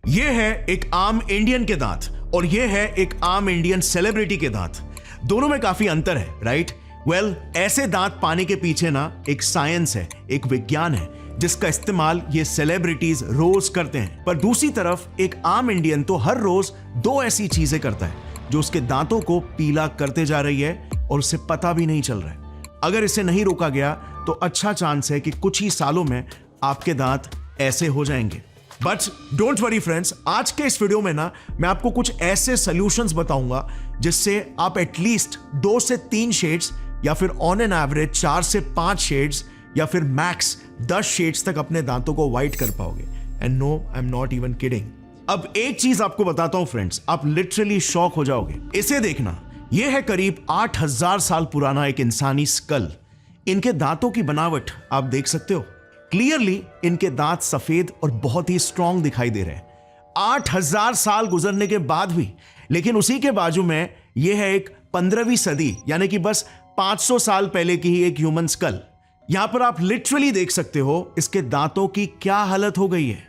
ये है एक आम इंडियन के दांत और ये है एक आम इंडियन सेलिब्रिटी के दांत। दोनों में काफी अंतर है, राइट? वेल, ऐसे दांत पाने के पीछे ना एक साइंस है, एक विज्ञान है जिसका इस्तेमाल ये सेलिब्रिटीज रोज करते हैं। पर दूसरी तरफ एक आम इंडियन तो हर रोज दो ऐसी चीजें करता है जो उसके दांतों को पीला करते जा रही है और उसे पता भी नहीं चल रहा है। अगर इसे नहीं रोका गया तो अच्छा चांस है कि कुछ ही सालों में आपके दांत ऐसे हो जाएंगे। बट डोंट वरी फ्रेंड्स, आज के इस वीडियो में ना मैं आपको कुछ ऐसे सॉल्यूशंस बताऊंगा जिससे आप एटलीस्ट 2 से 3 शेड्स या फिर ऑन एन एवरेज 4 से 5 शेड्स या फिर मैक्स 10 शेड्स तक अपने दांतों को व्हाइट कर पाओगे। And no, I am not even kidding. अब एक चीज आपको बताता हूं फ्रेंड्स, आप लिटरली शॉक हो जाओगे। इसे देखना, यह है करीब 8000 साल पुराना एक इंसानी स्कल। इनके दांतों की बनावट आप देख सकते हो। क्लियरली इनके दांत सफेद और बहुत ही स्ट्रांग दिखाई दे रहे हैं 8000 साल गुजरने के बाद भी। लेकिन उसी के बाजू में यह है एक 15वीं सदी यानी कि बस 500 साल पहले की ही एक ह्यूमन स्कल। यहां पर आप लिटरली देख सकते हो इसके दांतों की क्या हालत हो गई है।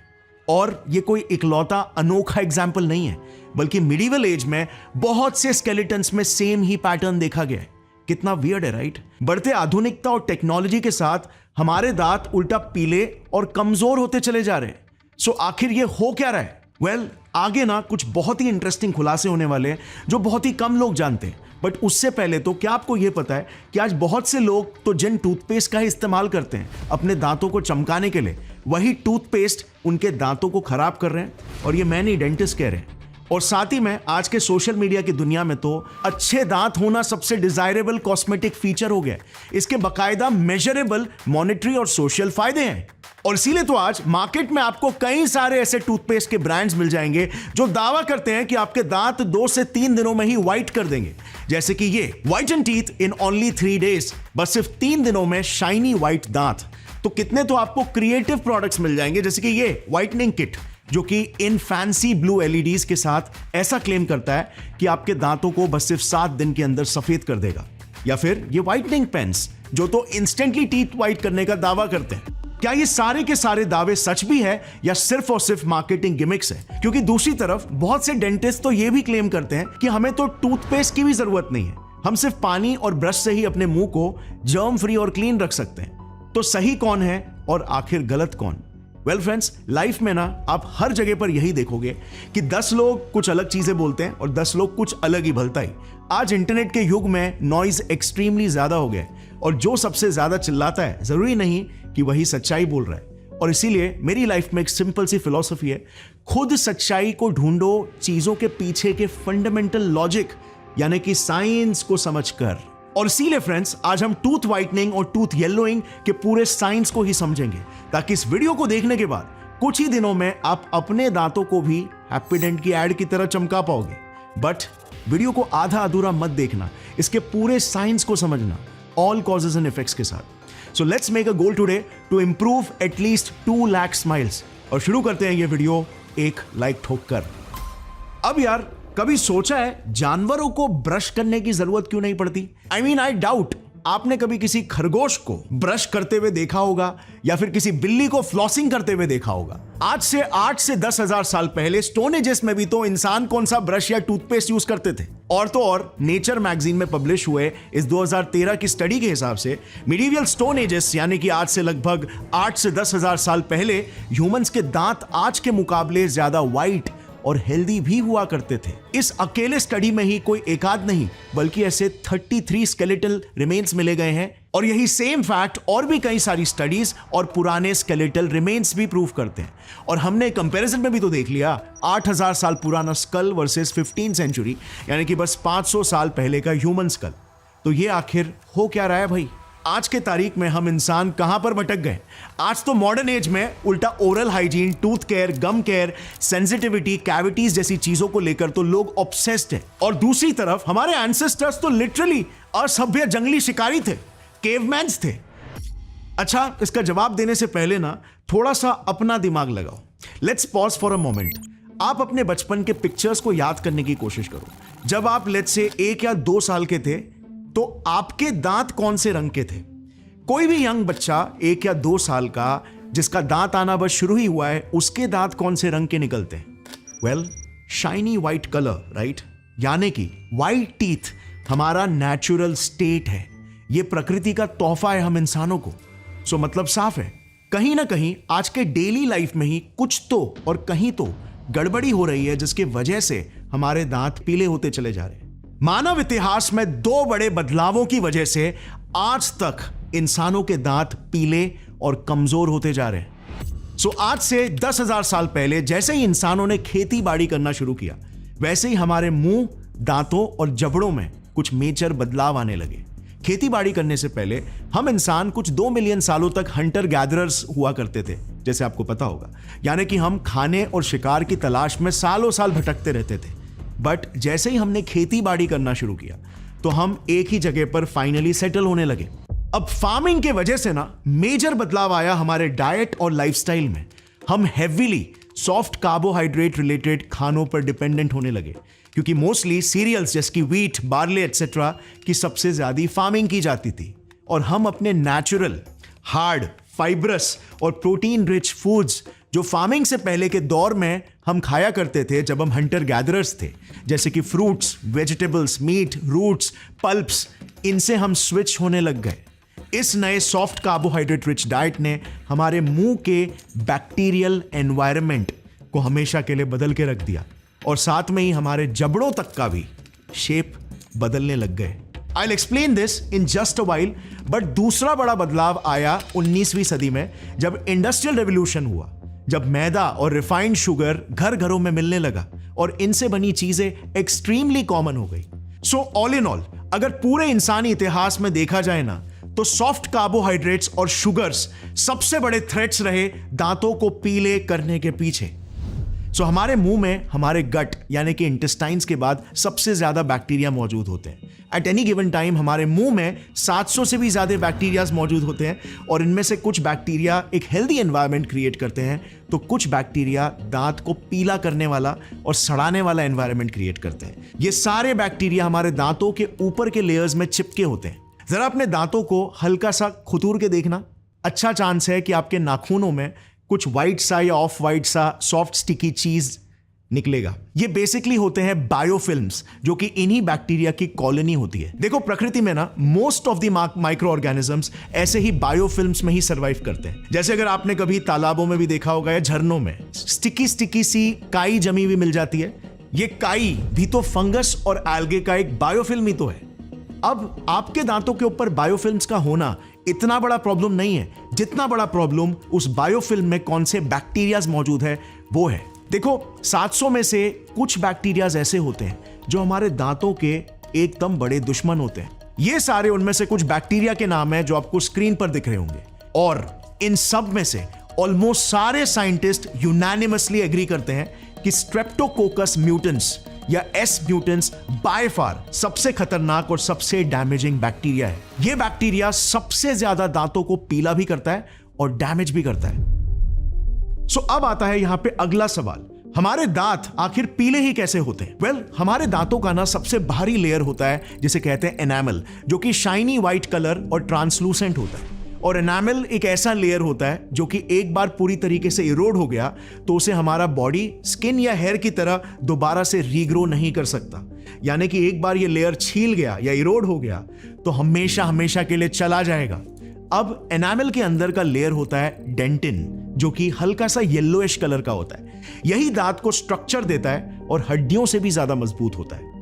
और यह कोई इकलौता अनोखा एग्जाम्पल नहीं है, बल्कि मिडिवल एज में बहुत से स्केलेटन्स में सेम ही पैटर्न देखा गया है। कितना वियर्ड है, राइट? बढ़ते आधुनिकता और टेक्नोलॉजी के साथ हमारे दांत उल्टा पीले और कमजोर होते चले जा रहे हैं। सो आखिर ये हो क्या रहा है? वेल, आगे ना कुछ बहुत ही इंटरेस्टिंग खुलासे होने वाले हैं जो बहुत ही कम लोग जानते हैं। बट उससे पहले तो क्या आपको यह पता है कि आज बहुत से लोग तो जिन टूथपेस्ट का ही इस्तेमाल करते हैं अपने दांतों को चमकाने के लिए, वही टूथपेस्ट उनके दांतों को खराब कर रहे हैं। और ये मैं नहीं, डेंटिस्ट कह रहे हैं। और साथ ही में आज के सोशल मीडिया की दुनिया में तो अच्छे दांत होना सबसे डिजायरेबल कॉस्मेटिक फीचर हो गया। इसके बकायदा मेजरेबल मॉनेटरी और सोशल फायदे हैं। और इसीलिए तो आज मार्केट में आपको कई सारे ऐसे टूथपेस्ट के ब्रांड्स मिल जाएंगे जो दावा करते हैं कि आपके दांत 2 से 3 दिनों में ही व्हाइट कर देंगे। जैसे कि ये व्हाइटन टीथ इन ओनली 3 डेज, बस सिर्फ 3 दिनों में शाइनी व्हाइट दांत। तो कितने तो आपको क्रिएटिव प्रोडक्ट्स मिल जाएंगे, जैसे कि ये व्हाइटनिंग किट जो कि इन फैंसी ब्लू एलईडीज के साथ ऐसा क्लेम करता है कि आपके दांतों को बस सिर्फ 7 दिन के अंदर सफेद कर देगा। या फिर ये व्हाइटनिंग पेन्स जो तो इंस्टेंटली टीथ व्हाइट करने का दावा करते हैं। क्या ये सारे के सारे दावे सच भी है या सिर्फ और सिर्फ मार्केटिंग गिमिक्स है? क्योंकि दूसरी तरफ बहुत से डेंटिस्ट तो ये भी क्लेम करते हैं कि हमें तो टूथपेस्ट की भी जरूरत नहीं है, हम सिर्फ पानी और ब्रश से ही अपने मुंह को जर्म फ्री और क्लीन रख सकते हैं। तो सही कौन है और आखिर गलत कौन? वेल फ्रेंड्स, लाइफ में ना आप हर जगह पर यही देखोगे कि 10 लोग कुछ अलग चीजें बोलते हैं और 10 लोग कुछ अलग ही भलताई। आज इंटरनेट के युग में नॉइज एक्सट्रीमली ज्यादा हो गया और जो सबसे ज्यादा चिल्लाता है जरूरी नहीं कि वही सच्चाई बोल रहा है। और इसीलिए मेरी लाइफ में एक सिंपल सी फिलॉसफी है, खुद सच्चाई को ढूंढो चीजों के पीछे के फंडामेंटल लॉजिक यानी कि साइंस को समझकर। और इसीलिए फ्रेंड्स, आज हम टूथ व्हाइटनिंग और टूथ येलोइंग के पूरे साइंस को ही समझेंगे, ताकि इस वीडियो को देखने के बाद कुछ ही दिनों में आप अपने दांतों को भी हैप्पीडेंट की एड की तरह चमका पाओगे। बट वीडियो को आधा अधूरा मत देखना, इसके पूरे साइंस को समझना, ऑल कॉजेज एंड इफेक्ट्स के साथ। So let's make a goal today to improve at least 2 lakh smiles. और शुरू करते हैं ये वीडियो एक लाइक ठोक कर। अब यार, कभी सोचा है जानवरों को ब्रश करने की जरूरत क्यों नहीं पड़ती? आई डाउट आपने कभी किसी खरगोश को ब्रश करते हुए देखा होगा या फिर किसी बिल्ली को फ्लॉसिंग करते हुए देखा होगा। आज से 8 से 10,000 साल पहले स्टोन एजेस में भी तो इंसान कौन सा ब्रश या टूथपेस्ट यूज करते थे। और तो और नेचर मैगजीन में पब्लिश हुए इस 2013 की स्टडी के हिसाब से मिडिवल स्टोन एजेस यानी कि आज से लगभग 8 से 10,000 साल पहले ह्यूमंस के दांत आज के मुकाबले ज्यादा व्हाइट और हेल्दी भी हुआ करते थे। इस अकेले स्टडी में ही कोई एकाध नहीं बल्कि ऐसे 33 स्केलेटल रिमेन्स मिले गए हैं। और यही सेम फैक्ट और भी कई सारी स्टडीज और पुराने स्केलेटल रिमेन्स भी प्रूव करते हैं। और हमने कंपैरिजन में भी तो देख लिया, 8000 साल पुराना स्कल वर्सेस 15th सेंचुरी यानी कि बस 500 साल पहले का ह्यूमन स्कल। तो ये आखिर हो क्या रहा है भाई? आज के तारीख में हम इंसान कहां पर भटक गए? आज तो मॉडर्न एज में उल्टा ओरल हाइजीन, टूथ केयर, गम केयर, सेंसिटिविटी, कैविटीज जैसी चीजों को लेकर तो लोग ऑब्सेस्ड हैं। और दूसरी तरफ हमारे एंसेस्टर्स तो लिटरली असभ्य जंगली शिकारी थे, केवमैन्स थे। अच्छा, इसका जवाब देने से पहले ना थोड़ा सा अपना दिमाग लगाओ। Let's pause for a moment. आप अपने बचपन के पिक्चर्स को याद करने की कोशिश करो। जब आप लेट्स से 1 या 2 साल के थे तो आपके दांत कौन से रंग के थे? कोई भी यंग बच्चा 1 या 2 साल का जिसका दांत आना बस शुरू ही हुआ है, उसके दांत कौन से रंग के निकलते हैं? Well, shiny white colour, right? यानी कि व्हाइट टीथ हमारा नेचुरल स्टेट है, ये प्रकृति का तोहफा है हम इंसानों को। सो मतलब साफ है, कहीं ना कहीं आज के डेली लाइफ में ही कुछ तो और कहीं तो गड़बड़ी हो रही है, जिसके वजह से हमारे दांत पीले होते चले जा रहे हैं। मानव इतिहास में 2 बड़े बदलावों की वजह से आज तक इंसानों के दांत पीले और कमजोर होते जा रहे हैं। सो आज से 10,000 साल पहले जैसे ही इंसानों ने खेती बाड़ी करना शुरू किया, वैसे ही हमारे मुंह, दांतों और जबड़ों में कुछ मेजर बदलाव आने लगे। खेती बाड़ी करने से पहले हम इंसान कुछ 2 मिलियन सालों तक हंटर गैदरर्स हुआ करते थे, जैसे आपको पता होगा। यानी कि हम खाने और शिकार की तलाश में सालों साल भटकते रहते थे। बट जैसे ही हमने खेती बाड़ी करना शुरू किया, तो हम एक ही जगह पर फाइनली सेटल होने लगे। अब फार्मिंग के वजह से ना मेजर बदलाव आया हमारे डाइट और लाइफस्टाइल में। हम हेवीली सॉफ्ट कार्बोहाइड्रेट रिलेटेड खानों पर डिपेंडेंट होने लगे, क्योंकि मोस्टली सीरियल्स जैसे कि व्हीट, बार्ले एटसेट्रा की सबसे ज्यादा फार्मिंग की जाती थी। और हम अपने नेचुरल, हार्ड, फाइब्रस और प्रोटीन रिच फूड्स जो फार्मिंग से पहले के दौर में हम खाया करते थे जब हम हंटर गैदरर्स थे, जैसे कि fruits, vegetables, meat, roots, pulps, इनसे हम स्विच होने लग गए। इस नए सॉफ्ट कार्बोहाइड्रेट रिच डाइट ने हमारे मुंह के बैक्टीरियल एनवायरनमेंट को हमेशा के लिए बदल के रख दिया, और साथ में ही हमारे जबड़ों तक का भी शेप बदलने लग गए। I'll explain this in just a while, but दूसरा बड़ा बदलाव आया 19वीं सदी में, जब इंडस्ट्रियल रेवोल्यूशन हुआ, जब मैदा और रिफाइंड शुगर घर घरों में मिलने लगा और इनसे बनी चीजें एक्सट्रीमली कॉमन हो गई। सो ऑल इन ऑल, अगर पूरे इंसानी इतिहास में देखा जाए ना, तो सॉफ्ट कार्बोहाइड्रेट्स और शुगर्स सबसे बड़े थ्रेट्स रहे दांतों को पीले करने के पीछे। सो हमारे मुंह में हमारे गट यानी कि इंटेस्टाइन्स के बाद सबसे ज्यादा बैक्टीरिया मौजूद होते हैं। एट एनी गिवन टाइम हमारे मुंह में 700 से भी ज्यादा बैक्टीरियाज मौजूद होते हैं, और इनमें से कुछ बैक्टीरिया एक हेल्दी एनवायरनमेंट क्रिएट करते हैं, तो कुछ बैक्टीरिया दांत को पीला करने वाला और सड़ाने वाला एनवायरनमेंट क्रिएट करते हैं। ये सारे बैक्टीरिया हमारे दांतों के ऊपर के लेयर्स में चिपके होते हैं। जरा अपने दांतों को हल्का सा खुतूर के देखना, अच्छा चांस है कि आपके नाखूनों में कुछ व्हाइट सा या ऑफ व्हाइट सा सॉफ्ट स्टिकी चीज निकलेगा। ये बेसिकली होते हैं बायोफिल्म्स, जो कि इन्हीं बैक्टीरिया की कॉलोनी होती है। देखो, प्रकृति में ना most of the micro organisms ऐसे ही बायोफिल्म्स में ही सर्वाइव करते हैं। जैसे अगर आपने कभी तालाबों में भी देखा होगा या झरनों में स्टिकी स्टिकी सी काई जमी हुई मिल जाती है, ये काई भी तो फंगस और एल्गे का एक बायोफिल्म ही तो है। अब आपके दांतों के ऊपर बायोफिल्म्स का होना इतना बड़ा प्रॉब्लम नहीं है, जितना बड़ा प्रॉब्लम उस बायोफिल्म में कौन से बैक्टीरियाज मौजूद है वो है। देखो, 700 में से कुछ बैक्टीरियाज ऐसे होते हैं जो हमारे दांतों के एकदम बड़े दुश्मन होते हैं। ये सारे उनमें से कुछ बैक्टीरिया के नाम है जो आपको स्क्रीन पर दिख रहे होंगे, और इन सब में से ऑलमोस्ट सारे साइंटिस्ट यूनानिमसली एग्री करते हैं कि स्ट्रेप्टोकोकस म्यूटेंस या एस म्यूटेंस बाय फार सबसे खतरनाक और सबसे डैमेजिंग बैक्टीरिया है। यह बैक्टीरिया सबसे ज्यादा दांतों को पीला भी करता है और डैमेज भी करता है। सो अब आता है यहां पे अगला सवाल, हमारे दांत आखिर पीले ही कैसे होते हैं? वेल, हमारे दांतों का ना सबसे बाहरी लेयर होता है जिसे कहते हैं एनामल, जो कि शाइनी व्हाइट कलर और ट्रांसलूसेंट होता है। और एनामल एक ऐसा लेयर होता है जो कि एक बार पूरी तरीके से इरोड हो गया तो उसे हमारा बॉडी स्किन या हेयर की तरह दोबारा से रीग्रो नहीं कर सकता। यानी कि एक बार ये लेयर छील गया या इरोड हो गया तो हमेशा हमेशा के लिए चला जाएगा। अब एनामल के अंदर का लेयर होता है डेंटिन, जो कि हल्का सा येलोइश कलर का होता है। यही दांत को स्ट्रक्चर देता है और हड्डियों से भी ज्यादा मजबूत होता है।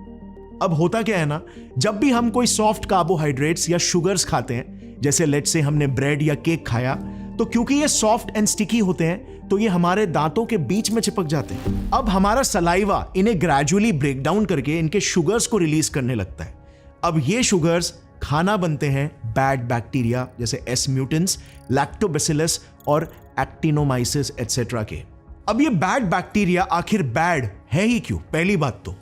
अब होता क्या है ना, जब भी हम कोई सॉफ्ट कार्बोहाइड्रेट्स या शुगर्स खाते हैं, जैसे लेट्स से हमने ब्रेड या केक खाया, तो क्योंकि ये सॉफ्ट एंड स्टिकी होते हैं तो ये हमारे दांतों के बीच में चिपक जाते हैं। अब हमारा सलाइवा इन्हें ग्रेजुअली ब्रेक डाउन करके इनके शुगर्स को रिलीज करने लगता है। अब ये शुगर्स खाना बनते हैं बैड बैक्टीरिया जैसे एस म्यूटेंस, लैक्टोबैसिलस और एक्टिनोमाइसिस एटसेट्रा के। अब ये बैड बैक्टीरिया आखिर बैड है ही क्यों? पहली बात तो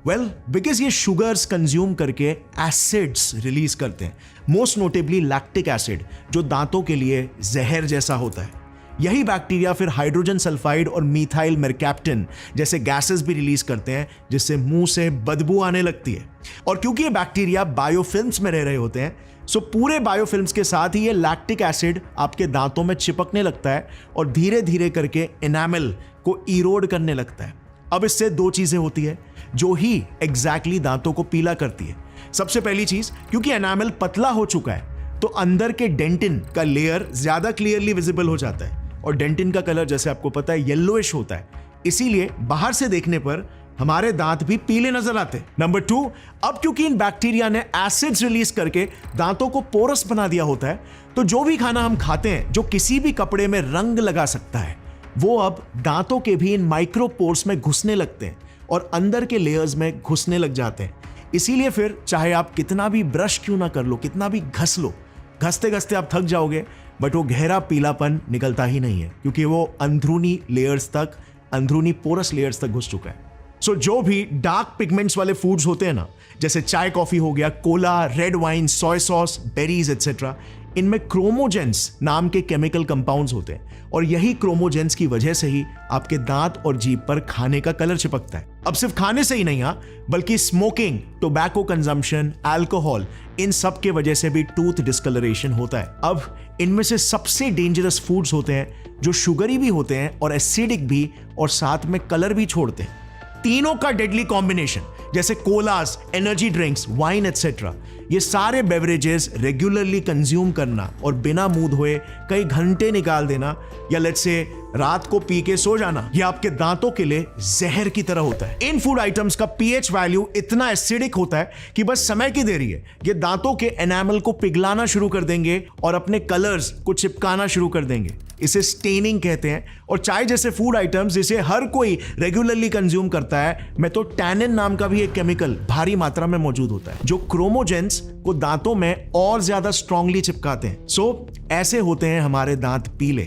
वेल, बिकॉज ये शुगर्स कंज्यूम करके एसिड्स रिलीज करते हैं, मोस्ट नोटेबली लैक्टिक एसिड, जो दांतों के लिए जहर जैसा होता है। यही बैक्टीरिया फिर हाइड्रोजन सल्फाइड और मीथाइल मेरकैप्टन जैसे गैसेस भी रिलीज करते हैं, जिससे मुंह से बदबू आने लगती है। और क्योंकि ये बैक्टीरिया बायोफिल्म्स में रह रहे होते हैं, सो पूरे बायोफिल्म्स के साथ ही ये लैक्टिक एसिड आपके दांतों में चिपकने लगता है और धीरे धीरे करके एनामल को इरोड करने लगता है। अब इससे दो चीजें होती है जो ही एग्जैक्टली दांतों को पीला करती है। सबसे पहली चीज, क्योंकि एनामल पतला हो चुका है तो अंदर के डेंटिन का लेयर ज्यादा क्लियरली विजिबल हो जाता है, और डेंटिन का कलर जैसे आपको पता है येलोइश होता है, इसीलिए बाहर से देखने पर हमारे दांत भी पीले नजर आते हैं। नंबर 2, अब क्योंकि इन बैक्टीरिया ने एसिड्स रिलीज करके दांतों को पोरस बना दिया होता है, तो जो भी खाना हम खाते हैं जो किसी भी कपड़े में रंग लगा सकता है, वो अब दांतों के भी इन माइक्रोपोर्स में घुसने लगते हैं और अंदर के लेयर्स में घुसने लग जाते हैं। इसीलिए फिर चाहे आप कितना भी ब्रश क्यों ना कर लो, कितना भी घस लो, घसते घसते आप थक जाओगे, बट वो गहरा पीलापन निकलता ही नहीं है, क्योंकि वो अंदरूनी लेयर्स तक, अंदरूनी पोरस लेयर्स तक घुस चुका है। सो जो भी डार्क पिगमेंट्स वाले फूड्स होते हैं ना, जैसे चाय कॉफी हो गया, कोला, रेड वाइन, सोय सॉस, बेरीज एटसेट्रा, इनमें क्रोमोजेंस नाम के केमिकल कंपाउंड्स होते हैं, और यही क्रोमोजेंस की वजह से ही आपके दांत और जीभ पर खाने का कलर चिपकता है। अब सिर्फ खाने से ही नहीं, बल्कि स्मोकिंग, टोबैको कंजम्पशन, अल्कोहल, इन सब के वजह से भी टूथ डिस्कलरेशन होता है। अब इनमें से सबसे डेंजरस फूड्स होते हैं जो शुगरी भी होते हैं और एसिडिक भी, और साथ में कलर भी छोड़ते हैं। तीनों का डेडली कॉम्बिनेशन, जैसे कोलास, एनर्जी ड्रिंक्स, वाइन एटसेट्रा, ये सारे बेवरेजेस रेगुलरली कंज्यूम करना और बिना मुंह धोए कई घंटे निकाल देना, या लेट्स से रात को पी के सो जाना, ये आपके दांतों के लिए जहर की तरह होता है। इन फूड आइटम्स का पीएच वैल्यू इतना एसिडिक होता है कि बस समय की देरी है, ये दांतों के एनामल को पिघलाना शुरू कर देंगे और अपने कलर्स को चिपकाना शुरू कर देंगे। इसे स्टेनिंग कहते हैं। और चाय जैसे फूड आइटम्स जिसे हर कोई रेगुलरली कंज्यूम करता है, में तो टैनिन नाम का भी एक केमिकल भारी मात्रा में मौजूद होता है, जो क्रोमोजेंस को दांतों में और ज्यादा स्ट्रांगली चिपकाते हैं। सो ऐसे होते हैं हमारे दांत पीले।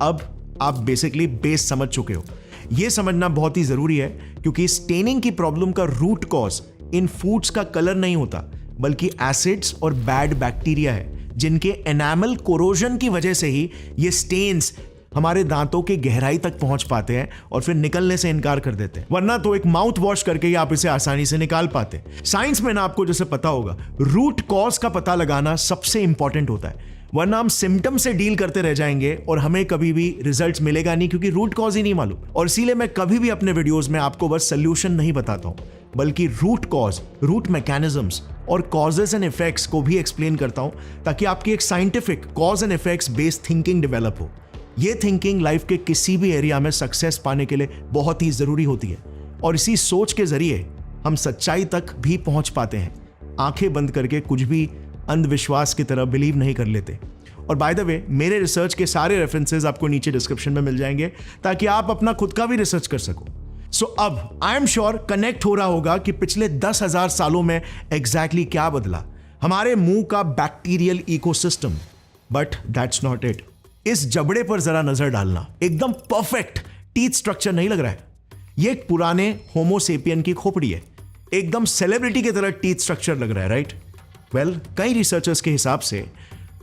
अब आप बेसिकली बेस समझ चुके हो। यह समझना बहुत ही जरूरी है, क्योंकि स्टेनिंग की प्रॉब्लम का रूट कॉज इन फूड्स का कलर नहीं होता, बल्कि एसिड्स और बैड बैक्टीरिया है, जिनके एनामल कोरोजन की वजह से ही ये स्टेन्स हमारे दांतों के गहराई तक पहुंच पाते हैं और फिर निकलने से इनकार कर देते हैं। वरना तो एक माउथ वॉश करके ही आप इसे आसानी से निकाल पाते। साइंस में ना आपको जैसे पता होगा, रूट कॉज का पता लगाना सबसे इंपॉर्टेंट होता है, वरना हम सिम्टम से डील करते रह जाएंगे और हमें कभी भी रिजल्ट्स मिलेगा नहीं, क्योंकि रूट कॉज ही नहीं मालूम। और इसीलिए मैं कभी भी अपने वीडियोस में आपको बस सोल्यूशन नहीं बताता हूं, बल्कि रूट कॉज, रूट मैकेनिज्म्स और कॉजेस एंड इफेक्ट्स को भी एक्सप्लेन करता हूं, ताकि आपकी एक scientific cause and effects based thinking develop हो। ये थिंकिंग लाइफ के किसी भी एरिया में सक्सेस पाने के लिए बहुत ही जरूरी होती है, और इसी सोच के जरिए हम सच्चाई तक भी पहुंच पाते हैं। आंखें बंद करके कुछ भी अंधविश्वास की तरह बिलीव नहीं कर लेते। और बाय द वे, मेरे रिसर्च के सारे रेफरेंसेस आपको नीचे डिस्क्रिप्शन में मिल जाएंगे, ताकि आप अपना खुद का भी रिसर्च कर सको। सो अब आई एम श्योर कनेक्ट हो रहा होगा कि पिछले 10,000 सालों में एग्जैक्टली क्या बदला हमारे मुंह का bacterial ecosystem. But that's not it. इस जबड़े पर जरा नजर डालना, एकदम परफेक्ट टीथ स्ट्रक्चर नहीं लग रहा है? ये एक पुराने होमोसेपियन की खोपड़ी है, एकदम सेलिब्रिटी की तरह टीथ स्ट्रक्चर लग रहा है, राइट? वेल, कई रिसर्चर्स के हिसाब से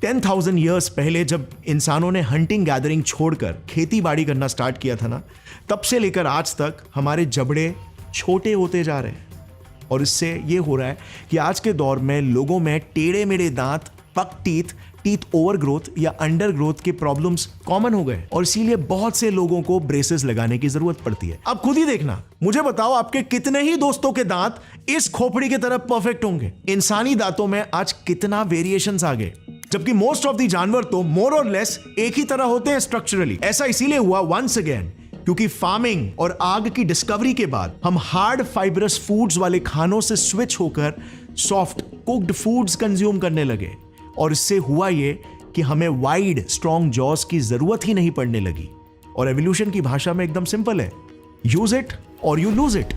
10,000 ईयर्स पहले जब इंसानों ने हंटिंग गैदरिंग छोड़कर खेती बाड़ी करना स्टार्ट किया था ना, तब से लेकर आज तक हमारे जबड़े छोटे होते जा रहे हैं। और इससे ये हो रहा है कि आज के दौर में लोगों में टेढ़े मेढ़े दांत, पक टीथ, टीथ ओवर ग्रोथ या अंडर ग्रोथ के प्रॉब्लम्स कॉमन हो गए, और इसीलिए बहुत से लोगों को ब्रेसेस लगाने की जरूरत पड़ती है। अब खुद ही देखना, मुझे बताओ आपके कितने ही दोस्तों के दांत इस खोपड़ी की तरह परफेक्ट होंगे? इंसानी दांतों में आज कितना वेरिएशंस आ गए, जबकि मोस्ट ऑफ द जानवर तो मोर और लेस एक ही तरह होते हैं स्ट्रक्चरली। ऐसा इसीलिए हुआ वंस अगेन क्योंकि फार्मिंग और आग की डिस्कवरी के बाद हम हार्ड फाइबरस फूड्स वाले खानों से स्विच होकर सॉफ्ट कुक्ड फूड्स कंज्यूम करने लगे, और इससे हुआ ये कि हमें वाइड स्ट्रॉन्ग जॉस की जरूरत ही नहीं पड़ने लगी। और एवोल्यूशन की भाषा में एकदम सिंपल है, यूज इट और यू लूज इट।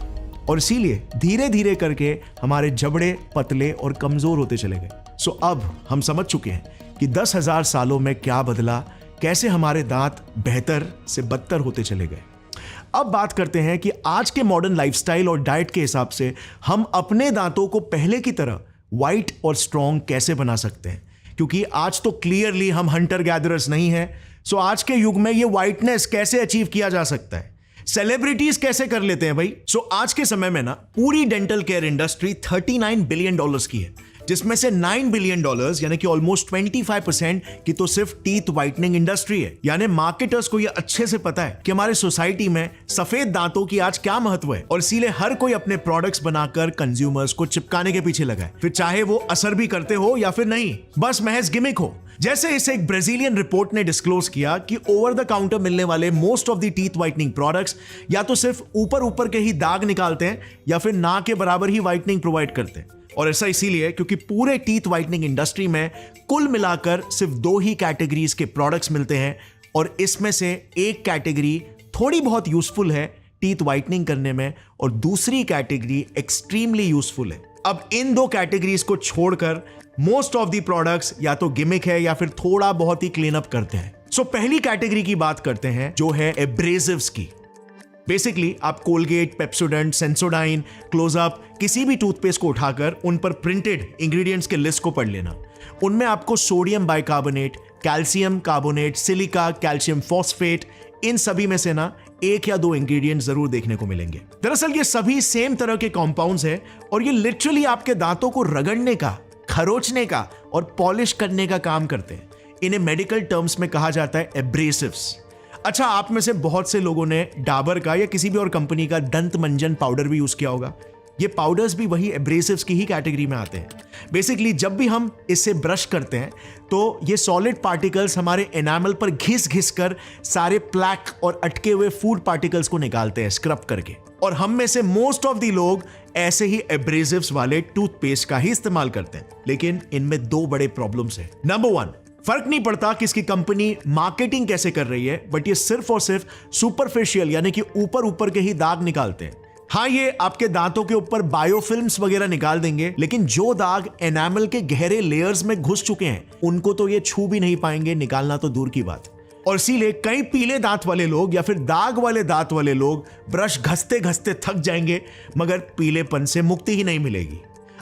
और इसीलिए धीरे धीरे करके हमारे जबड़े पतले और कमजोर होते चले गए। सो अब हम समझ चुके हैं कि 10,000 सालों में क्या बदला, कैसे हमारे दांत बेहतर से बदतर होते चले गए। अब बात करते हैं कि आज के मॉडर्न लाइफस्टाइल और डाइट के हिसाब से हम अपने दांतों को पहले की तरह वाइट और स्ट्रॉन्ग कैसे बना सकते हैं, क्योंकि आज तो क्लियरली हम हंटर गैदरर्स नहीं हैं। सो आज के युग में ये वाइटनेस कैसे अचीव किया जा सकता है, सेलिब्रिटीज कैसे कर लेते हैं भाई? सो आज के समय में ना पूरी डेंटल केयर इंडस्ट्री $39 बिलियन की है, जिसमें से $9 बिलियन यानी कि ऑलमोस्ट 25% की तो सिर्फ टीथ व्हाइटनिंग इंडस्ट्री है। यानी मार्केटर्स को यह अच्छे से पता है कि हमारे सोसाइटी में सफेद दांतों की आज क्या महत्व है, और इसीलिए हर कोई अपने प्रोडक्ट्स बनाकर कंज्यूमर्स को चिपकाने के पीछे लगा है, फिर चाहे वो असर भी करते हो या फिर नहीं, बस महज गिमिक हो। जैसे इसे एक ब्राजीलियन रिपोर्ट ने डिस्क्लोज किया कि ओवर द काउंटर मिलने वाले most of the teeth whitening products या तो सिर्फ ऊपर ऊपर के ही दाग निकालते हैं या फिर ना के बराबर ही व्हाइटनिंग प्रोवाइड करते हैं। और ऐसा इसीलिए क्योंकि पूरे टीथ व्हाइटनिंग इंडस्ट्री में कुल मिलाकर सिर्फ 2 ही कैटेगरीज के प्रोडक्ट्स मिलते हैं, और इसमें से एक कैटेगरी थोड़ी बहुत यूजफुल है टीथ व्हाइटनिंग करने में और दूसरी कैटेगरी एक्सट्रीमली यूजफुल है। अब इन 2 कैटेगरीज को छोड़कर मोस्ट ऑफ दी प्रोडक्ट्स या तो गिमिक है या फिर थोड़ा बहुत ही क्लीन अप करते हैं। सो पहली कैटेगरी की बात करते हैं जो है एब्रेसिव्स की। बेसिकली आप कोलगेट, पेप्सोडेंट, सेंसोडाइन, क्लोजअप किसी भी टूथपेस्ट को उठाकर उन पर प्रिंटेड इंग्रेडिएंट्स के लिस्ट को पढ़ लेना। उनमें आपको sodium bicarbonate, calcium carbonate, silica, calcium phosphate, इन सभी में से ना 1 या 2 इंग्रेडिएंट जरूर देखने को मिलेंगे। दरअसल ये सभी सेम तरह के कंपाउंड्स हैं और ये लिटरली आपके दांतों को रगड़ने का, खरोचने का और पॉलिश करने का काम करते हैं। इन्हें मेडिकल टर्म्स में कहा जाता है एब्रेसिव्स। अच्छा, आप में से बहुत से लोगों ने डाबर का या किसी भी और कंपनी का दंत मंजन पाउडर भी यूज किया होगा। ये पाउडर्स भी वही एब्रेसिव्स की ही कैटेगरी में आते हैं। बेसिकली जब भी हम इससे ब्रश करते हैं तो ये सॉलिड पार्टिकल्स हमारे एनामल पर घिस कर सारे प्लैक और अटके हुए फूड पार्टिकल्स को निकालते हैं स्क्रब करके। और हम में से मोस्ट ऑफ दी लोग ऐसे ही एब्रेसिव्स वाले टूथपेस्ट का ही इस्तेमाल करते हैं, लेकिन इनमें 2 बड़े प्रॉब्लम्स हैं। नंबर 1, फर्क नहीं पड़ता कि इसकी कंपनी मार्केटिंग कैसे कर रही है, बट ये सिर्फ और सिर्फ सुपरफिशियल यानी कि ऊपर ऊपर के ही दाग निकालते हैं। हाँ, ये आपके दांतों के ऊपर बायोफिल्म्स वगैरह निकाल देंगे, लेकिन जो दाग एनामल के गहरे लेयर्स में घुस चुके हैं उनको तो ये छू भी नहीं पाएंगे, निकालना तो दूर की बात। और इसीलिए कई पीले दांत वाले लोग या फिर दाग वाले दांत वाले लोग ब्रश घसते घसते थक जाएंगे, मगर पीलेपन से मुक्ति ही नहीं मिलेगी।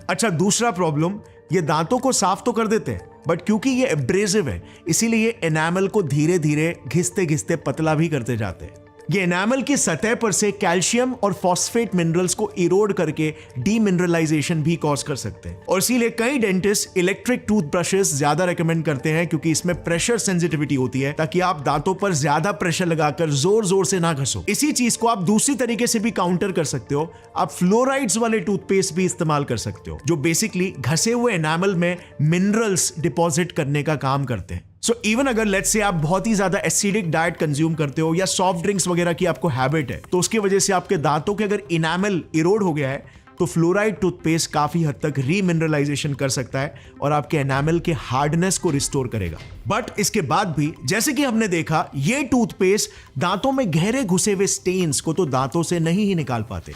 अच्छा, दूसरा प्रॉब्लम, ये दांतों को साफ तो कर देते हैं, बट क्योंकि ये एब्रेसिव है इसीलिए ये एनामल को धीरे धीरे घिसते घिसते पतला भी करते जाते हैं। ये एनामल की सतह पर से कैल्शियम और फॉस्फेट मिनरल्स को इरोड करके डीमिनरलाइजेशन भी कॉज कर सकते हैं। और इसीलिए कई डेंटिस्ट इलेक्ट्रिक टूथब्रशेस ज्यादा रेकमेंड करते हैं, क्योंकि इसमें प्रेशर सेंसिटिविटी होती है, ताकि आप दांतों पर ज्यादा प्रेशर लगाकर जोर जोर से ना घसो। इसी चीज को आप दूसरी तरीके से भी काउंटर कर सकते हो। आप फ्लोराइड्स वाले टूथपेस्ट भी इस्तेमाल कर सकते हो, जो बेसिकली घसे हुए एनामल में मिनरल्स डिपॉजिट करने का काम करते हैं। सो इवन अगर लेट्स से आप बहुत ही ज्यादा एसिडिक डाइट कंज्यूम करते हो या सॉफ्ट ड्रिंक्स वगैरह की आपको हैबिट है, तो उसकी वजह से आपके दांतों के अगर इनामल इरोड हो गया है तो फ्लोराइड टूथपेस्ट काफी हद तक रीमिनरलाइजेशन कर सकता है और आपके एनामल के हार्डनेस को रिस्टोर करेगा। बट इसके बाद भी जैसे कि हमने देखा, ये टूथपेस्ट दांतों में गहरे घुसे हुए स्टेन्स को तो दांतों से नहीं ही निकाल पाते,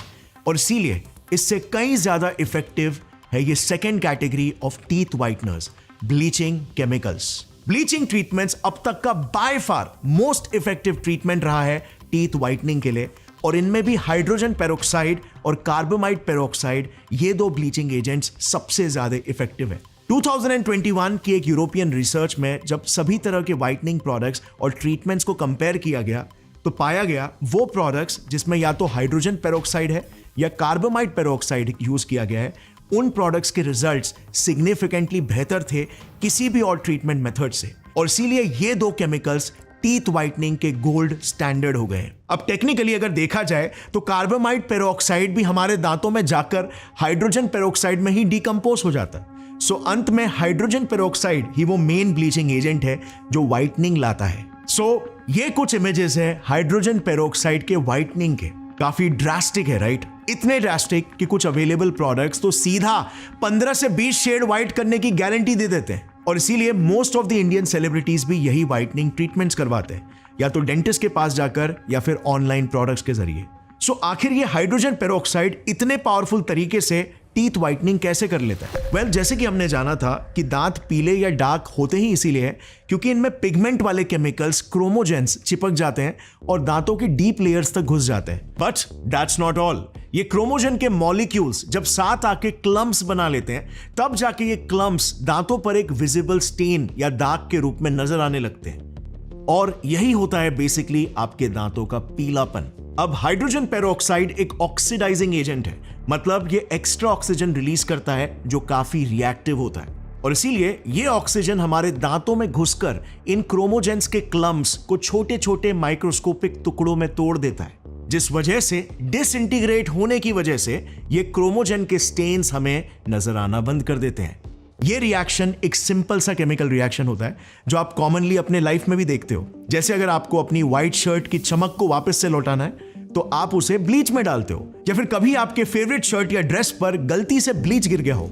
और इसीलिए इससे कई ज्यादा इफेक्टिव है ये second category of teeth whiteners, bleaching chemicals. Bleaching treatments अब तक का by far most effective treatment रहा है टीथ व्हाइटनिंग के लिए, और इनमें भी हाइड्रोजन पेरोक्साइड और कार्बामाइड पेरोक्साइड, ये 2 ब्लीचिंग एजेंट्स सबसे ज्यादा इफेक्टिव है। 2021 की एक यूरोपियन रिसर्च में जब सभी तरह के व्हाइटनिंग प्रोडक्ट्स और ट्रीटमेंट्स को कंपेयर किया गया तो पाया गया वो प्रोडक्ट्स जिसमें या तो हाइड्रोजन पेरोक्साइड है या कार्बामाइड पेरोक्साइड यूज किया गया है, उन प्रोडक्ट्स के रिजल्ट्स सिग्निफिकेंटली बेहतर थे किसी भी और ट्रीटमेंट मेथड से, और इसीलिए ये 2 केमिकल्स टीथ व्हाइटनिंग के गोल्ड स्टैंडर्ड हो गए। अब टेक्निकली अगर देखा जाए तो कार्बामाइड पेरोक्साइड भी हमारे दांतों में जाकर हाइड्रोजन पेरोक्साइड में ही डिकम्पोज हो जाता है। सो अंत में हाइड्रोजन पेरोक्साइड ही वो मेन ब्लीचिंग एजेंट है जो व्हाइटनिंग लाता है। सो ये कुछ इमेजेस है हाइड्रोजन पेरोक्साइड के व्हाइटनिंग के। काफी ड्रास्टिक है, राइट? इतने ड्रास्टिक कि कुछ अवेलेबल प्रोडक्ट्स तो सीधा 15 से 20 शेड व्हाइट करने की गारंटी दे देते हैं, और इसीलिए most of the Indian celebrities भी यही व्हाइटनिंग ट्रीटमेंट्स करवाते हैं, या तो डेंटिस्ट के पास जाकर या फिर ऑनलाइन प्रोडक्ट्स के जरिए। सो आखिर ये हाइड्रोजन पेरोक्साइड इतने पावरफुल तरीके से टीथ व्हाइटनिंग कैसे कर लेता है? वेल, जैसे कि हमने जाना था कि दांत पीले या डार्क होते ही इसीलिए है क्योंकि इनमें पिगमेंट वाले केमिकल्स क्रोमोजेंस चिपक जाते हैं और दांतों के डीप लेयर्स तक घुस जाते हैं। But that's not all. ये क्रोमोजन के मॉलिक्यूल्स जब साथ आके क्लम्प्स बना लेते हैं, तब जाके ये क्लम्प्स दांतों पर एक विजिबल स्टेन या दाग के रूप में नजर आने लगते हैं, और यही होता है बेसिकली आपके दांतों का पीलापन। अब हाइड्रोजन पेरोक्साइड एक ऑक्सीडाइजिंग एजेंट है, मतलब ये एक्स्ट्रा ऑक्सीजन रिलीज करता है जो काफी रिएक्टिव होता है, और इसीलिए ये ऑक्सीजन हमारे दांतों में घुसकर इन क्रोमोजेंस के क्लम्प्स को छोटे छोटे माइक्रोस्कोपिक टुकड़ों में तोड़ देता है, जिस वजह से डिसइंटीग्रेट होने की वजह से ये क्रोमोजेन के स्टेन्स हमें नजर आना बंद कर देते हैं। ये रिएक्शन एक सिंपल सा केमिकल रिएक्शन होता है जो आप कॉमनली अपने लाइफ में भी देखते हो। जैसे अगर आपको अपनी व्हाइट शर्ट की चमक को वापस से लौटाना है तो आप उसे ब्लीच में डालते हो, या फिर कभी आपके फेवरेट शर्ट या ड्रेस पर गलती से ब्लीच गिर गया हो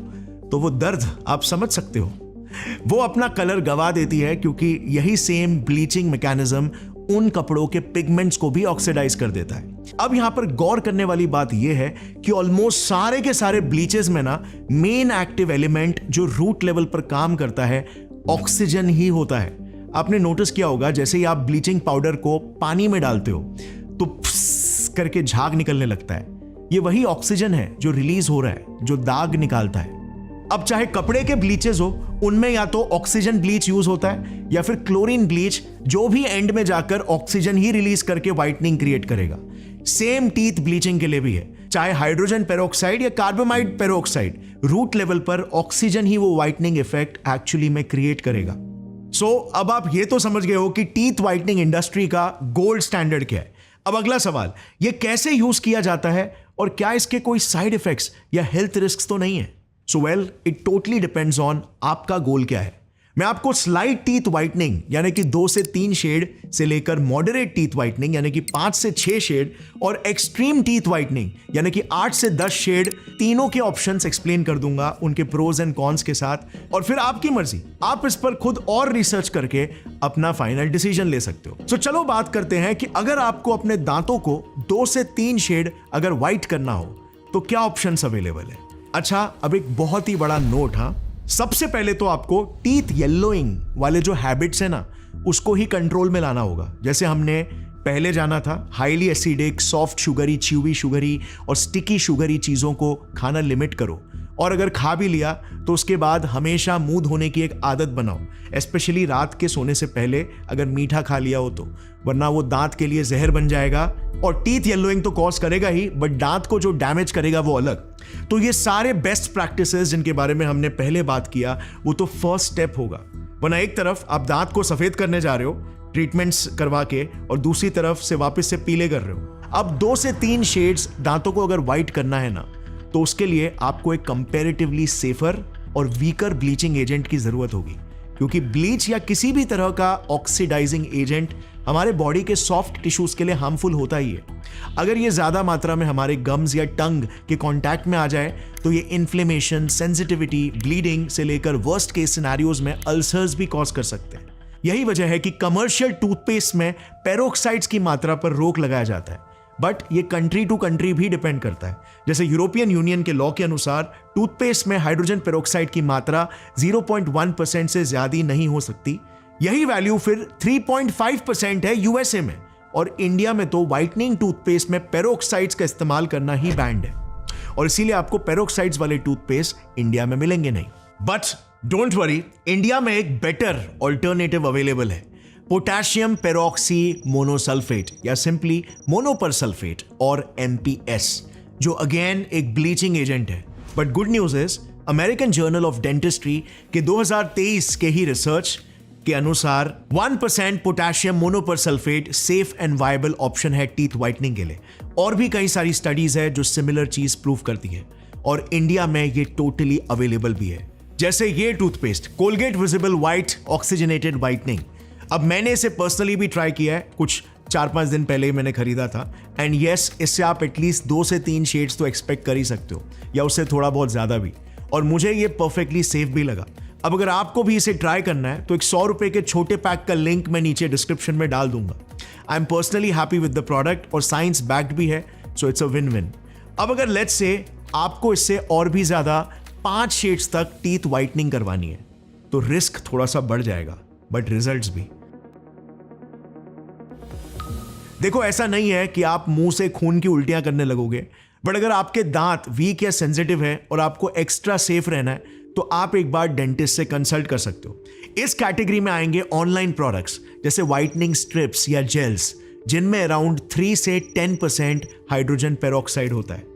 तो वो दर्द आप समझ सकते हो। वो अपना कलर गवा देती है क्योंकि यही सेम ब्लीचिंग मैकेनिज्म उन कपड़ों के पिगमेंट्स को भी ऑक्सीडाइज कर देता है। अब यहां पर गौर करने वाली बात यह है कि ऑलमोस्ट सारे के सारे ब्लीचेस में ना मेन एक्टिव एलिमेंट जो रूट लेवल पर काम करता है ऑक्सीजन ही होता है। आपने नोटिस किया होगा जैसे ही आप ब्लीचिंग पाउडर को पानी में डालते हो तो फ्स करके झाग निकलने लगता है। ये वही ऑक्सीजन है जो रिलीज हो रहा है, जो दाग निकालता है। अब चाहे कपड़े के ब्लीचेस हो, उनमें या तो ऑक्सीजन ब्लीच यूज होता है या फिर क्लोरीन ब्लीच, जो भी एंड में जाकर ऑक्सीजन ही रिलीज करके व्हाइटनिंग क्रिएट करेगा। सेम टीथ ब्लीचिंग के लिए भी है, चाहे हाइड्रोजन पेरोक्साइड या कार्बोमाइड पेरोक्साइड, रूट लेवल पर ऑक्सीजन ही वो व्हाइटनिंग इफेक्ट एक्चुअली में क्रिएट करेगा। सो अब आप ये तो समझ गए हो कि टीथ व्हाइटनिंग इंडस्ट्री का गोल्ड स्टैंडर्ड क्या है। अब अगला सवाल, ये कैसे यूज किया जाता है और क्या इसके कोई साइड इफेक्ट्स या हेल्थ रिस्क तो नहीं है? So well, it totally depends on आपका गोल क्या है। मैं आपको स्लाइट टीथ व्हाइटनिंग यानी कि 2 से 3 शेड से लेकर मॉडरेट टीथ व्हाइटनिंग यानी कि 5 से 6 शेड और एक्सट्रीम टीथ व्हाइटनिंग यानी कि 8 से 10 शेड, तीनों के ऑप्शंस एक्सप्लेन कर दूंगा उनके प्रोज एंड कॉन्स के साथ, और फिर आपकी मर्जी, आप इस पर खुद और रिसर्च करके अपना फाइनल डिसीजन ले सकते हो। सो चलो बात करते हैं कि अगर आपको अपने दांतों को 2 से 3 शेड अगर व्हाइट करना हो तो क्या ऑप्शंस अवेलेबल है। अच्छा, अब एक बहुत ही बड़ा नोट। हाँ, सबसे पहले तो आपको टीथ येलोइंग वाले जो हैबिट्स है ना, उसको ही कंट्रोल में लाना होगा। जैसे हमने पहले जाना था, highly acidic, soft sugary, chewy sugary और स्टिकी शुगरी चीजों को खाना लिमिट करो, और अगर खा भी लिया तो उसके बाद हमेशा मुंह धोने की एक आदत बनाओ, स्पेशली रात के सोने से पहले अगर मीठा खा लिया हो तो, वरना वो दांत के लिए जहर बन जाएगा और टीथ येलोइंग तो कॉज करेगा ही, बट दांत को जो डैमेज करेगा वो अलग। तो ये सारे बेस्ट प्रैक्टिसेस जिनके बारे में हमने पहले बात किया, वो तो फर्स्ट स्टेप होगा। वरना एक तरफ आप दांत को सफेद करने जा रहे हो ट्रीटमेंट्स करवा के, और दूसरी तरफ से वापस से पीले कर रहे हो। अब 2 से 3 शेड्स दांतों को अगर व्हाइट करना है ना, तो उसके लिए आपको एक कंपैरेटिवली सेफर और वीकर ब्लीचिंग एजेंट की जरूरत होगी, क्योंकि ब्लीच या किसी भी तरह का ऑक्सीडाइजिंग एजेंट हमारे बॉडी के सॉफ्ट टिश्यूज के लिए हार्मफुल होता ही है। अगर ये ज्यादा मात्रा में हमारे गम्स या टंग के कांटेक्ट में आ जाए तो ये इन्फ्लेमेशन, सेंसिटिविटी, ब्लीडिंग से लेकर वर्स्ट केस सिनेरियोज में अल्सर्स भी कॉज कर सकते हैं। यही वजह है कि कमर्शियल टूथपेस्ट में पेरोक्साइड्स की मात्रा पर रोक लगाया जाता है, बट ये कंट्री टू कंट्री भी डिपेंड करता है। जैसे यूरोपियन यूनियन के लॉ के अनुसार टूथपेस्ट में हाइड्रोजन पेरोक्साइड की मात्रा 0.1% से ज्यादा नहीं हो सकती। यही वैल्यू फिर 3.5% है यूएसए में, और इंडिया में तो व्हाइटनिंग टूथपेस्ट में पेरोक्साइड्स का इस्तेमाल करना ही बैंड है, और इसीलिए आपको पेरोक्साइड्स वाले टूथपेस्ट इंडिया में मिलेंगे नहीं। बट डोंट वरी, इंडिया में एक बेटर ऑल्टरनेटिव अवेलेबल है, पोटेशियम पेरोक्सी मोनोसल्फेट या सिंपली मोनोपर सल्फेट और MPS, जो अगेन एक ब्लीचिंग एजेंट है। But good news is, American journal of dentistry के 2023 के ही रिसर्च के अनुसार 1% potassium monopersulphate safe and viable option है टीथ व्हाइटनिंग के लिए। और भी कई सारी स्टडीज है जो सिमिलर चीज प्रूव करती है, और इंडिया में ये टोटली अवेलेबल भी है। जैसे ये toothpaste Colgate visible white oxygenated whitening, अब मैंने इसे पर्सनली भी ट्राई किया है, कुछ 4-5 दिन पहले ही मैंने खरीदा था, एंड यस, इससे आप एटलीस्ट 2 से 3 शेड्स तो एक्सपेक्ट कर ही सकते हो, या उससे थोड़ा बहुत ज्यादा भी, और मुझे ये परफेक्टली सेफ भी लगा। अब अगर आपको भी इसे ट्राई करना है तो एक 100 रुपए के छोटे पैक का लिंक मैं नीचे डिस्क्रिप्शन में डाल दूंगा। I am personally happy with the product, और साइंस बैक्ड भी है, so it's a win win. अब अगर लेट्स से आपको इससे और भी ज्यादा 5 शेड्स तक टीथ व्हाइटनिंग करवानी है तो रिस्क थोड़ा सा बढ़ जाएगा, बट रिजल्ट्स भी। देखो, ऐसा नहीं है कि आप मुंह से खून की उल्टियां करने लगोगे, बट अगर आपके दांत वीक या सेंसिटिव है और आपको एक्स्ट्रा सेफ रहना है तो आप एक बार डेंटिस्ट से कंसल्ट कर सकते हो। इस कैटेगरी में आएंगे ऑनलाइन प्रोडक्ट्स जैसे व्हाइटनिंग स्ट्रिप्स या जेल्स, जिनमें अराउंड 3 से 10% हाइड्रोजन पेरोक्साइड होता है,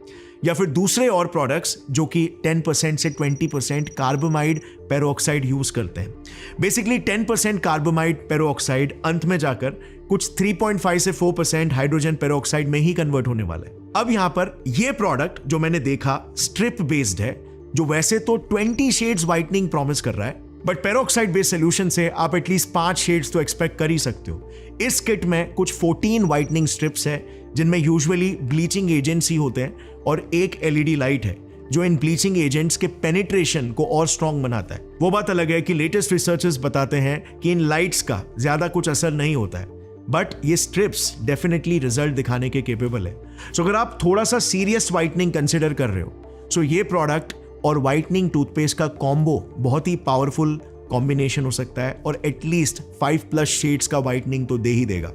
या फिर दूसरे और प्रोडक्ट्स जो कि 10% से 20% कार्बोमाइड पेरोक्साइड यूज करते हैं। बेसिकली 10% कार्बोमाइड पेरोक्साइड अंत में जाकर कुछ 3.5 से 4% हाइड्रोजन पेरोक्साइड में ही कन्वर्ट होने वाला है। अब यहां पर यह प्रोडक्ट जो मैंने देखा स्ट्रिप बेस्ड है, जो वैसे तो 20 शेड्स व्हाइटनिंग प्रॉमिस कर रहा है, बट पेरोक्साइड बेस्ड सोल्यूशन से आप एटलीस्ट 5 शेड्स तो एक्सपेक्ट कर ही सकते हो। इस किट में कुछ 14 व्हाइटनिंग स्ट्रिप्स है, जिनमें यूजुअली ब्लीचिंग एजेंट्स ही होते हैं, और एक एलईडी लाइट है जो इन ब्लीचिंग एजेंट्स के पेनिट्रेशन को और स्ट्रॉन्ग बनाता है। वो बात अलग है कि लेटेस्ट रिसर्चर्स बताते हैं कि इन लाइट्स का ज्यादा कुछ असर नहीं होता है, बट ये स्ट्रिप्स डेफिनेटली रिजल्ट दिखाने के केपेबल है। सो अगर आप थोड़ा सा सीरियस व्हाइटनिंग कंसिडर कर रहे हो, सो ये प्रोडक्ट और व्हाइटनिंग टूथपेस्ट का कॉम्बो बहुत ही पावरफुल कॉम्बिनेशन हो सकता है, और एटलीस्ट 5+ शेड्स का व्हाइटनिंग तो दे ही देगा।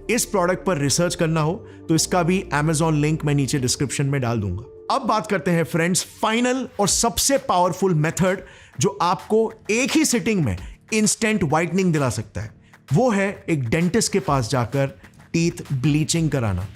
इस प्रोडक्ट पर रिसर्च करना हो तो इसका भी Amazon लिंक मैं नीचे डिस्क्रिप्शन में डाल दूंगा। अब बात करते हैं फ्रेंड्स फाइनल और सबसे पावरफुल मेथड जो आपको एक ही सिटिंग में इंस्टेंट व्हाइटनिंग दिला सकता है। वो है एक डेंटिस्ट के पास जाकर टीथ ब्लीचिंग कराना।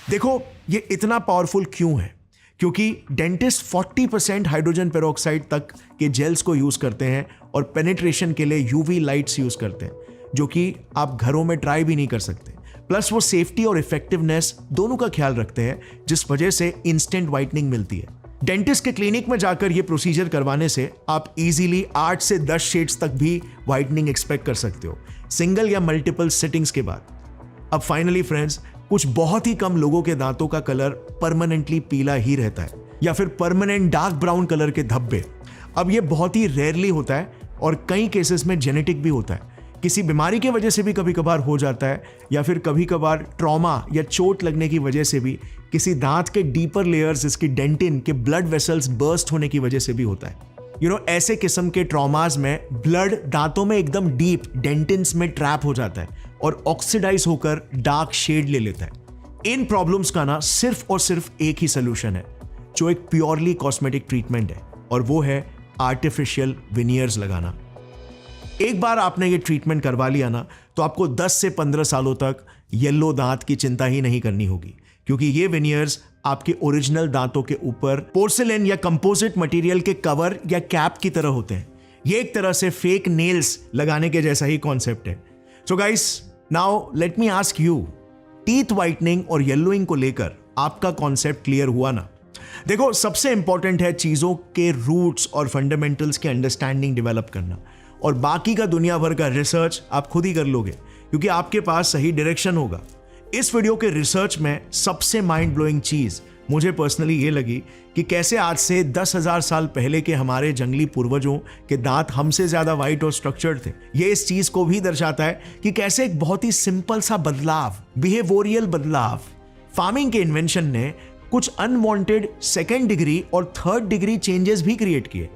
देखो ये इतना पावरफुल क्यों है, क्योंकि डेंटिस्ट 40% हाइड्रोजन पेरोक्साइड तक के जेल्स को यूज करते हैं और पेनिट्रेशन के लिए यूवी लाइट्स यूज करते हैं, जो कि आप घरों में ट्राई भी नहीं कर सकते। प्लस वो सेफ्टी और इफेक्टिवनेस दोनों का ख्याल रखते हैं, जिस वजह से इंस्टेंट व्हाइटनिंग मिलती है। डेंटिस्ट के क्लिनिक में जाकर ये प्रोसीजर करवाने से आप इजीली 8 से 10 शेड्स तक भी व्हाइटनिंग एक्सपेक्ट कर सकते हो, सिंगल या मल्टीपल सिटिंग्स के बाद। अब फाइनली फ्रेंड्स, कुछ बहुत ही कम लोगों के दांतों का कलर परमानेंटली पीला ही रहता है, या फिर परमानेंट डार्क ब्राउन कलर के धब्बे। अब ये बहुत ही रेयरली होता है, और कई केसेस में जेनेटिक भी होता है। किसी बीमारी की वजह से भी कभी कभार हो जाता है, या फिर कभी कभार ट्रॉमा या चोट लगने की वजह से भी, किसी दांत के डीपर लेयर्स जिसकी डेंटिन के ब्लड वेसल्स बर्स्ट होने की वजह से भी होता है। ऐसे किस्म के ट्रॉमास में ब्लड दांतों में एकदम डीप डेंटिन्स में ट्रैप हो जाता है और ऑक्सीडाइज होकर डार्क शेड ले लेता है। इन प्रॉब्लम्स का ना सिर्फ और सिर्फ एक ही सोल्यूशन है, जो एक प्योरली कॉस्मेटिक ट्रीटमेंट है, और वो है आर्टिफिशियल विनियर्स लगाना। एक बार आपने ये ट्रीटमेंट करवा लिया ना, तो आपको 10 से 15 सालों तक येलो दांत की चिंता ही नहीं करनी होगी, क्योंकि ये विनियर्स आपके ओरिजिनल दांतों के ऊपर पोर्सिलेन या कंपोजिट मटेरियल के कवर या कैप की तरह होते हैं। ये एक तरह से फेक नेल्स लगाने के जैसा ही कॉन्सेप्ट है। So guys, now let me ask you, teeth whitening और येलोइंग को लेकर आपका कॉन्सेप्ट क्लियर हुआ ना? देखो, सबसे इंपॉर्टेंट है चीजों के रूट्स और फंडामेंटल्स की अंडरस्टैंडिंग डेवलप करना, और बाकी का दुनिया भर का रिसर्च आप खुद ही कर लोगे, क्योंकि आपके पास सही डायरेक्शन होगा। इस वीडियो के रिसर्च में सबसे माइंड ब्लोइंग चीज मुझे पर्सनली ये लगी कि कैसे आज से 10,000 साल पहले के हमारे जंगली पूर्वजों के दांत हमसे ज्यादा वाइट और स्ट्रक्चर्ड थे। ये इस चीज को भी दर्शाता है कि कैसे एक बहुत ही सिंपल सा बदलाव, बिहेवियरल बदलाव, फार्मिंग के इन्वेंशन ने कुछ अनवांटेड सेकेंड डिग्री और थर्ड डिग्री चेंजेस भी क्रिएट किए।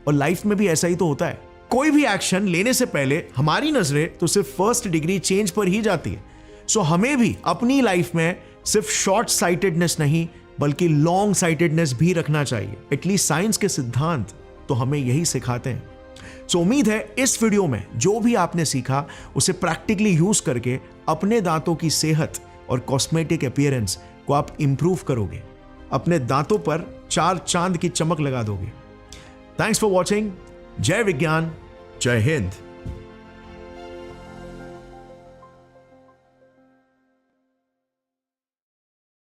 और लाइफ में भी ऐसा ही तो होता है, कोई भी एक्शन लेने से पहले हमारी नजरें तो सिर्फ फर्स्ट डिग्री चेंज पर ही जाती है। सो हमें भी अपनी लाइफ में सिर्फ शॉर्ट साइटेडनेस नहीं, बल्कि लॉन्ग साइटेडनेस भी रखना चाहिए। एटलीस्ट साइंस के सिद्धांत तो हमें यही सिखाते हैं। सो उम्मीद है इस वीडियो में जो भी आपने सीखा उसे प्रैक्टिकली यूज करके अपने दांतों की सेहत और कॉस्मेटिक अपीयरेंस को आप इंप्रूव करोगे, अपने दांतों पर 4 चांद की चमक लगा दोगे। Thanks for watching. जय विज्ञान, जय हिंद।